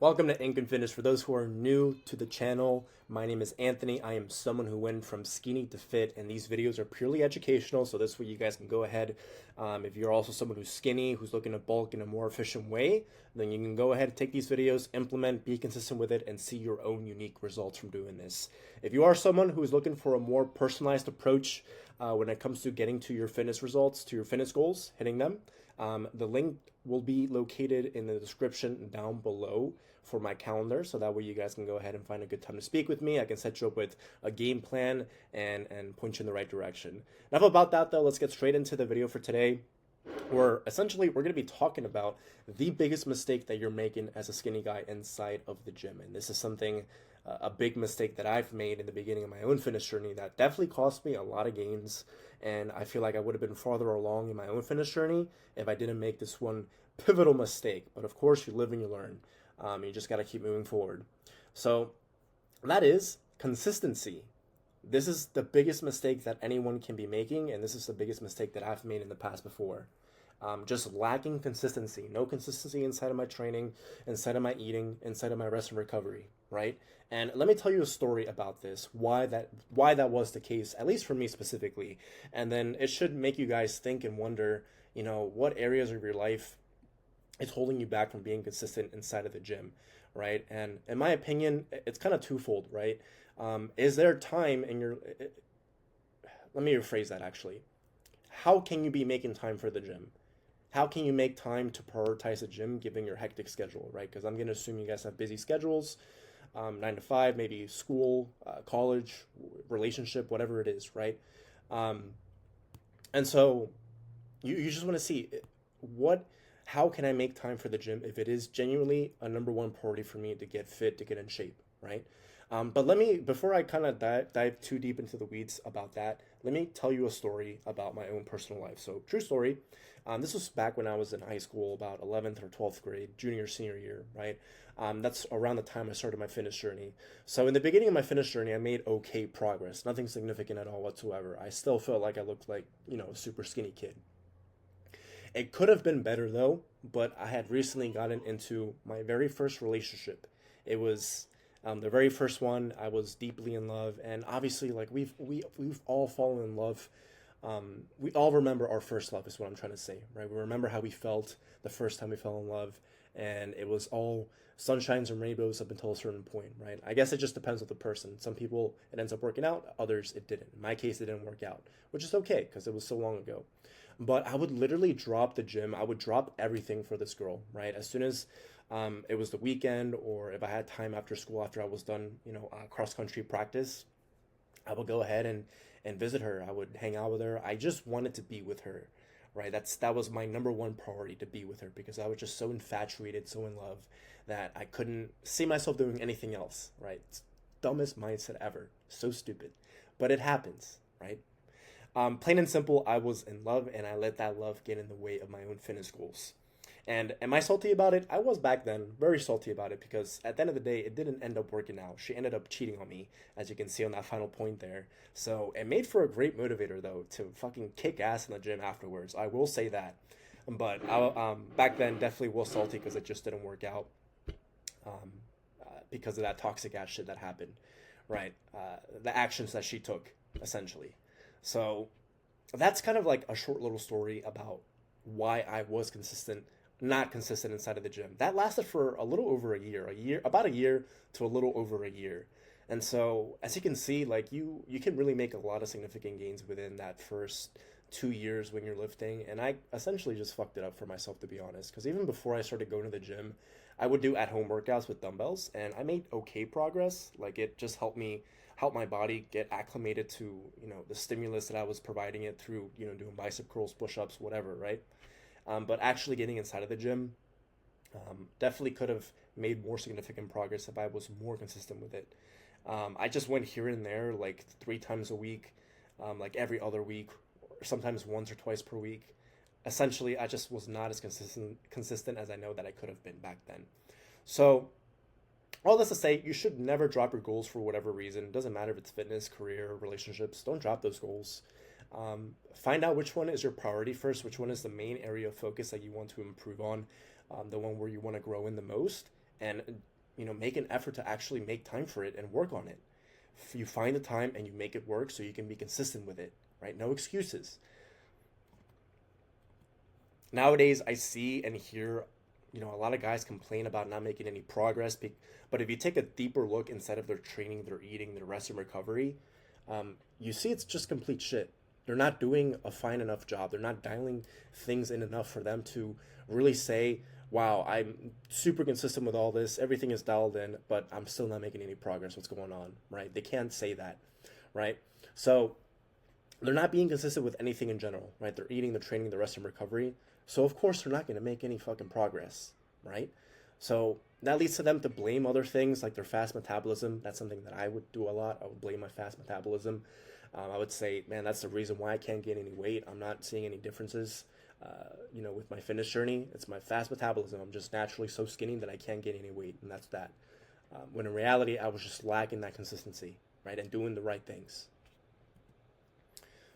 Welcome to Ink and Fitness. For those who are new to the channel, my name is Anthony. I am someone who went from skinny to fit, and these videos are purely educational, so this way you guys can go ahead. If you're also someone who's skinny, who's looking to bulk in a more efficient way, then you can go ahead and take these videos, implement, be consistent with it, and see your own unique results from doing this. If you are someone who is looking for a more personalized approach when it comes to getting to your fitness results, to your fitness goals, hitting them, the link will be located in the description down below for my calendar, so that way you guys can go ahead and find a good time to speak with me. I can set you up with a game plan and point you in the right direction. Enough about that though, let's get straight into the video for today. We're going to be talking about the biggest mistake that you're making as a skinny guy inside of the gym. And this is something, a big mistake that I've made in the beginning of my own fitness journey that definitely cost me a lot of gains. And I feel like I would have been farther along in my own fitness journey if I didn't make this one pivotal mistake. But of course, you live and you learn. You just got to keep moving forward. So that is consistency. This is the biggest mistake that anyone can be making, and this is the biggest mistake that I've made in the past before. Just lacking consistency. No consistency inside of my training, inside of my eating, inside of my rest and recovery, right? And let me tell you a story about this, why that was the case, at least for me specifically. And then it should make you guys think and wonder, what areas of your life is holding you back from being consistent inside of the gym, right? And in my opinion, it's kind of twofold, right? Is there time in your let me rephrase that actually. How can you be making time for the gym? How can you make time to prioritize the gym given your hectic schedule, right? Because I'm going to assume you guys have busy schedules, 9 to 5, maybe school, college, relationship, whatever it is, right? Um, and so you just want to see what how can I make time for the gym if it is genuinely a number one priority for me to get fit, to get in shape, right? But let me, before I kind of dive too deep into the weeds about that, let me tell you a story about my own personal life. So, true story. This was back when I was in high school, about 11th or 12th grade, junior, senior year, right? That's around the time I started my fitness journey. So, in the beginning of my fitness journey, I made okay progress, nothing significant at all whatsoever. I still felt like I looked like, a super skinny kid. It could have been better though, but I had recently gotten into my very first relationship. It was the very first one. I was deeply in love, and obviously, like we've all fallen in love. We all remember our first love, is what I'm trying to say, right? We remember how we felt the first time we fell in love, and it was all sunshines and rainbows up until a certain point, right? I guess it just depends on the person. Some people it ends up working out, others it didn't. In my case, it didn't work out, which is okay because it was so long ago. But I would literally drop the gym. I would drop everything for this girl, right? As soon as it was the weekend, or if I had time after school, after I was done, cross country practice, I would go ahead and visit her. I would hang out with her. I just wanted to be with her, right? That was my number one priority, to be with her, because I was just so infatuated, so in love that I couldn't see myself doing anything else, right? It's dumbest mindset ever. So stupid. But it happens, right? Plain and simple, I was in love and I let that love get in the way of my own fitness goals. And am I salty about it? I was back then, very salty about it, because at the end of the day, it didn't end up working out. She ended up cheating on me, as you can see on that final point there. So it made for a great motivator, though, to fucking kick ass in the gym afterwards. I will say that. But back then, definitely was salty because it just didn't work out, um, because of that toxic ass shit that happened, right? The actions that she took, essentially. So that's kind of like a short little story about why I was not consistent inside of the gym. That lasted for a little over about a year to a little over a year. And so, as you can see, like you can really make a lot of significant gains within that first 2 years when you're lifting. And I essentially just fucked it up for myself, to be honest. Because even before I started going to the gym, I would do at home workouts with dumbbells, and I made okay progress. Like it just help my body get acclimated to the stimulus that I was providing it through doing bicep curls, push-ups, whatever, right? But actually getting inside of the gym, definitely could have made more significant progress if I was more consistent with it. I just went here and there, like 3 times a week, like every other week, or sometimes once or twice per week. Essentially, I just was not as consistent as I know that I could have been back then. So all this to say, you should never drop your goals for whatever reason. It doesn't matter if it's fitness, career, relationships. Don't drop those goals. Find out which one is your priority first, which one is the main area of focus that you want to improve on, the one where you want to grow in the most, and make an effort to actually make time for it and work on it. You find the time and you make it work so you can be consistent with it, right? No excuses. Nowadays, I see and hear, a lot of guys complain about not making any progress. But if you take a deeper look inside of their training, their eating, their rest and recovery, you see it's just complete shit. They're not doing a fine enough job. They're not dialing things in enough for them to really say, wow, I'm super consistent with all this. Everything is dialed in, but I'm still not making any progress. What's going on, right? They can't say that, right? So they're not being consistent with anything in general, right? They're eating, they're training, the rest and recovery. So of course they're not going to make any fucking progress, right? So that leads to them to blame other things like their fast metabolism. That's something that I would do a lot. I would blame my fast metabolism. I would say, man, that's the reason why I can't gain any weight. I'm not seeing any differences, with my fitness journey. It's my fast metabolism. I'm just naturally so skinny that I can't gain any weight, and that's that. When in reality, I was just lacking that consistency, right, and doing the right things.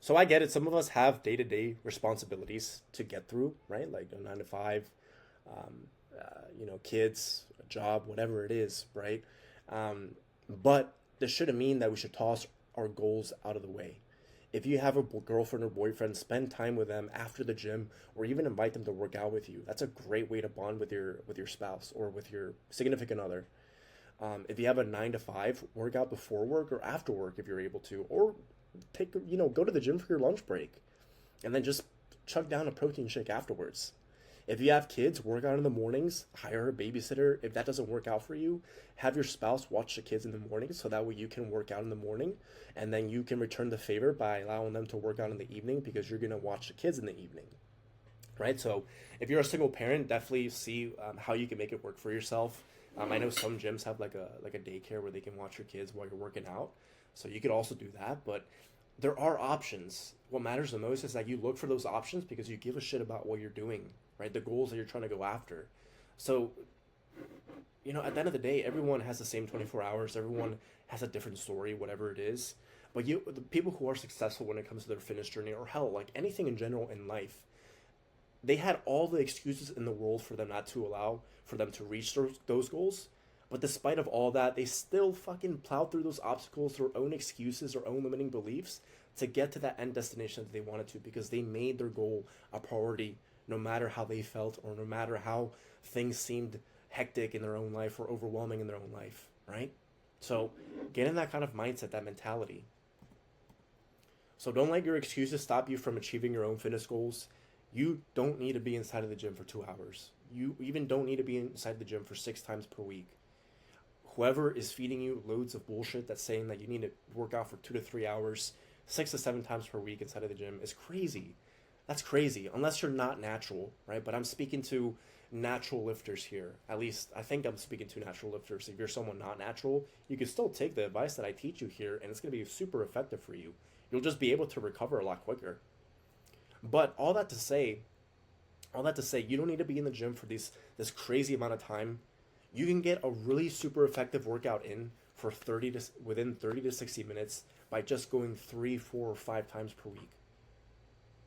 So I get it. Some of us have day-to-day responsibilities to get through, right? Like a 9 to 5, kids, a job, whatever it is, right? But this shouldn't mean that we should toss our goals out of the way. If you have a girlfriend or boyfriend, spend time with them after the gym, or even invite them to work out with you. That's a great way to bond with your spouse or with your significant other. If you have a 9 to 5, work out before work or after work if you're able to, or go to the gym for your lunch break, and then just chug down a protein shake afterwards. If you have kids, work out in the mornings, hire a babysitter. If that doesn't work out for you, have your spouse watch the kids in the morning so that way you can work out in the morning, and then you can return the favor by allowing them to work out in the evening because you're going to watch the kids in the evening, right? So if you're a single parent, definitely see how you can make it work for yourself. I know some gyms have like a daycare where they can watch your kids while you're working out, so you could also do that. But there are options. What matters the most is that you look for those options because you give a shit about what you're doing, right? The goals that you're trying to go after. So, at the end of the day, everyone has the same 24 hours. Everyone has a different story, whatever it is. But the people who are successful when it comes to their fitness journey, or hell, like anything in general in life, they had all the excuses in the world for them not to allow for them to reach those goals. But despite of all that, they still fucking plowed through those obstacles, their own excuses, their own limiting beliefs to get to that end destination that they wanted to, because they made their goal a priority no matter how they felt or no matter how things seemed hectic in their own life or overwhelming in their own life, right? So get in that kind of mindset, that mentality. So don't let your excuses stop you from achieving your own fitness goals. You don't need to be inside of the gym for 2 hours. You even don't need to be inside the gym for 6 times per week. Whoever is feeding you loads of bullshit that's saying that you need to work out for 2 to 3 hours, 6 to 7 times per week inside of the gym is crazy. That's crazy, unless you're not natural, right? But I'm speaking to natural lifters here. At least I think I'm speaking to natural lifters. If you're someone not natural, you can still take the advice that I teach you here, and it's going to be super effective for you. You'll just be able to recover a lot quicker. But all that to say, you don't need to be in the gym for this crazy amount of time. You can get a really super effective workout in for within 30 to 60 minutes by just going 3, 4, or 5 times per week.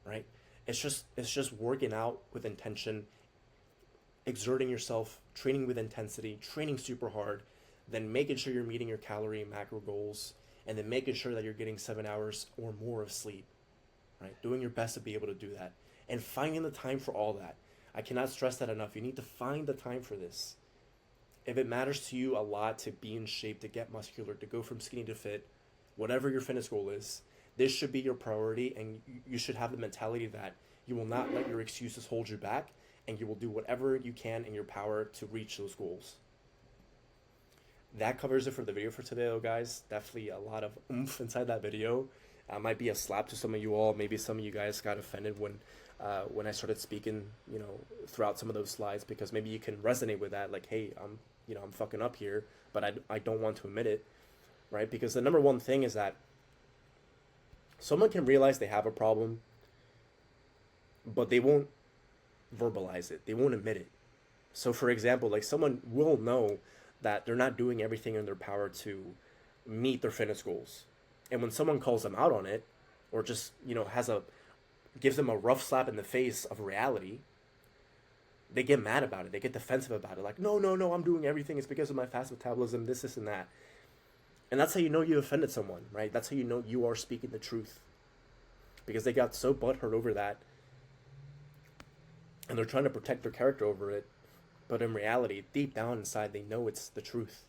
Right? It's just working out with intention, exerting yourself, training with intensity, training super hard, then making sure you're meeting your calorie and macro goals, and then making sure that you're getting 7 hours or more of sleep. Right? Doing your best to be able to do that. And finding the time for all that. I cannot stress that enough. You need to find the time for this. If it matters to you a lot to be in shape, to get muscular, to go from skinny to fit, whatever your fitness goal is, this should be your priority, and you should have the mentality that you will not let your excuses hold you back, and you will do whatever you can in your power to reach those goals. That covers it for the video for today, though, guys. Definitely a lot of oomph inside that video. Might be a slap to some of you all. Maybe some of you guys got offended when I started speaking, throughout some of those slides, because maybe you can resonate with that. Like, hey, I'm fucking up here, but I don't want to admit it, right? Because the number one thing is that someone can realize they have a problem, but they won't verbalize it. They won't admit it. So, for example, like someone will know that they're not doing everything in their power to meet their fitness goals. And when someone calls them out on it, or just, gives them a rough slap in the face of reality, they get mad about it. They get defensive about it. Like, no, no, no, I'm doing everything. It's because of my fast metabolism, this, and that. And that's how you know you offended someone, right? That's how you know you are speaking the truth. Because they got so butthurt over that. And they're trying to protect their character over it. But in reality, deep down inside, they know it's the truth.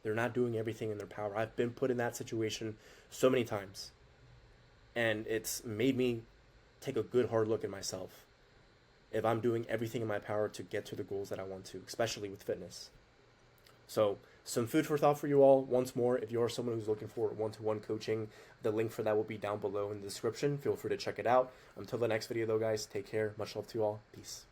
They're not doing everything in their power. I've been put in that situation so many times. And it's made me take a good hard look at myself. If I'm doing everything in my power to get to the goals that I want to, especially with fitness. So, some food for thought for you all. Once more, if you are someone who's looking for one-to-one coaching, the link for that will be down below in the description. Feel free to check it out. Until the next video, though, guys, take care. Much love to you all. Peace.